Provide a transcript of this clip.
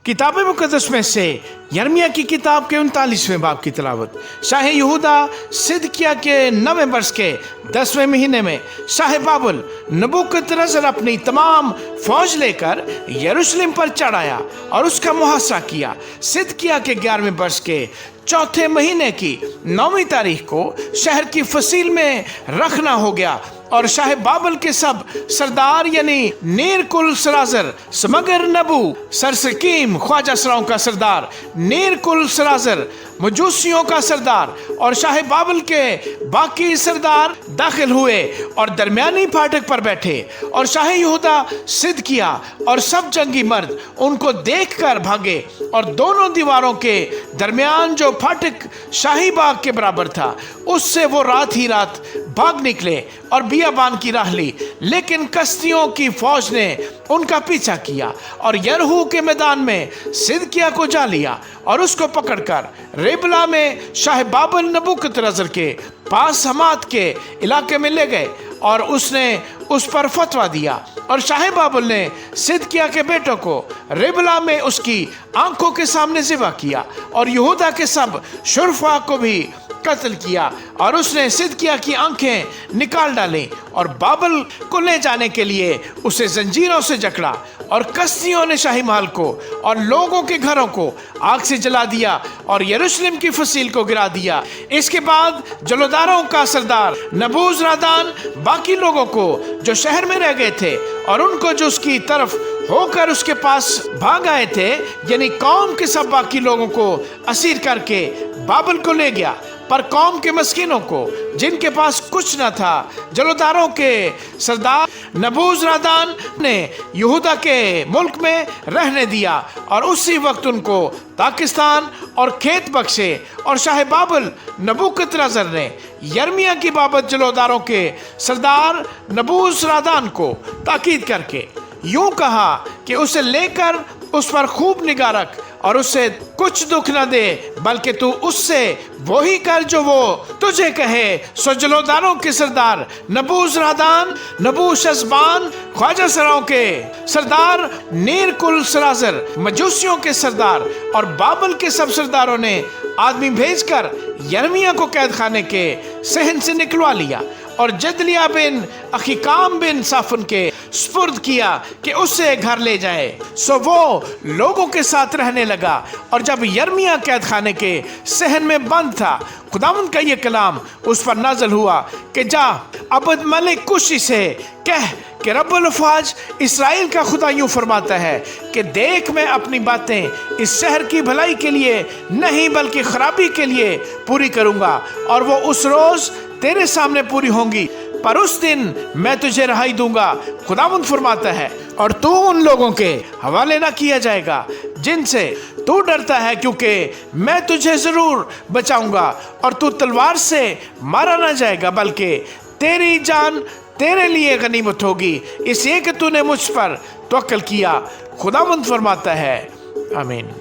किताब मुकद्दस में से यर्मिया की किताब के 39वें बाब की तिलावत। शाह यहूदा सिदकिय्याह के 9वें वर्ष के 10वें महीने में शाह बाबुल नबूकदनेस्सर अपनी तमाम फौज लेकर यरूशलेम पर चढ़ आया और उसका मुहासरा किया। सिदकिय्याह के 11वें वर्ष के चौथे महीने की 9वीं तारीख को शहर की फसील में रखना हो गया और शाह बाबल के सब सरदार यानी नीर कुल सराजर, समगर नबू, सरसकीम ख्वाजा सराओं का सरदार, नीर कुल सराजर, मजूसियों का सरदार और शाह बाबल के बाकी सरदार दाखिल हुए और दरमियानी फाटक पर बैठे और शाह यहूदा सिदकिय्याह और सब जंगी मर्द उनको देखकर भागे और दोनों दीवारों के दरमियान जो फाटक शाही बाग के बराबर था उससे वो रात ही रात भाग निकले और बियाबान की राह ली, लेकिन कसदियों की फौज ने उनका पीछा किया और यरहू के मैदान में सिदकिय्याह को जा लिया और उसको पकड़कर रिबला में शाह बाबल नबूकदनेस्सर के पास हमात के इलाके में ले गए और उसने उस पर फतवा दिया और शाह बाबल ने सिदकिय्याह के बेटों को रिबला में उसकी आंखों के सामने ज़िबा किया और यहूदा के सब शुरफा को भी कत्ल किया और उसने सिदकिय्याह की आंखें निकाल डाली और बाबल को ले जाने के लिए उसे जंजीरों से जकड़ा और कसदियों ने शाही महल को और लोगों के घरों को आग से जला दिया और यरूशलेम की फसील को गिरा दिया। इसके बाद जलोदारों का सरदार नबूजरादान बाकी लोगों को जो शहर में रह गए थे और उनको जो उसकी तरफ होकर उसके पास भाग आए थे यानी कौम के सब बाकी लोगों को असीर करके बाबल को ले गया। पर कौम के मस्किनों को जिनके पास कुछ न था जलोदारों के सरदार नबूजरादान ने यहूदा के मुल्क में रहने दिया और उसी वक्त उनको पाकिस्तान और खेत बख्शे और शाह बाबल नबूकदनेस्सर ने यर्मिया की बाबत जलोदारों के सरदार नबूजरादान को ताकीद करके यूं कहा कि उसे लेकर उस पर खूब निगाह रख और उससे कुछ दुख न दे, बल्कि तू उससे वही कर जो वो तुझे कहे। सो जलोदारों के सरदार नबूजरादान, नबूशज़बान ख्वाजा सराओं के सरदार, नीर कुल सराजर मजूसियों के सरदार और बाबल के सब सरदारों ने आदमी भेजकर यर्मिया को कैद खाने के सहन से निकलवा लिया और जदलिया बिन अखीकाम बिन साफन के स्पुर्द किया कि उससे घर ले जाए। सो वो लोगों के साथ रहने लगा और जब यर्मिया कैद खाने के सहन में बंद था खुदावंद का ये कलाम उस पर नाज़िल हुआ कि जा अबद मलिक कुशी से कह कि रब्बुल अफ़वाज इस्राएल का खुदा यूं फरमाता है कि देख मैं अपनी बातें इस शहर की भलाई के लिए नहीं बल्कि खराबी के लिए पूरी करूंगा और वो उस रोज़ तेरे सामने पूरी होंगी, पर उस दिन मैं तुझे रहाई दूंगा खुदावंद फरमाता है और तू उन लोगों के हवाले ना किया जाएगा जिनसे तू डरता है, क्योंकि मैं तुझे जरूर बचाऊंगा और तू तलवार से मारा ना जाएगा बल्कि तेरी जान तेरे लिए गनीमत होगी, इसलिए कि तूने मुझ पर तवक्कुल किया खुदावंद फरमाता है। आमीन।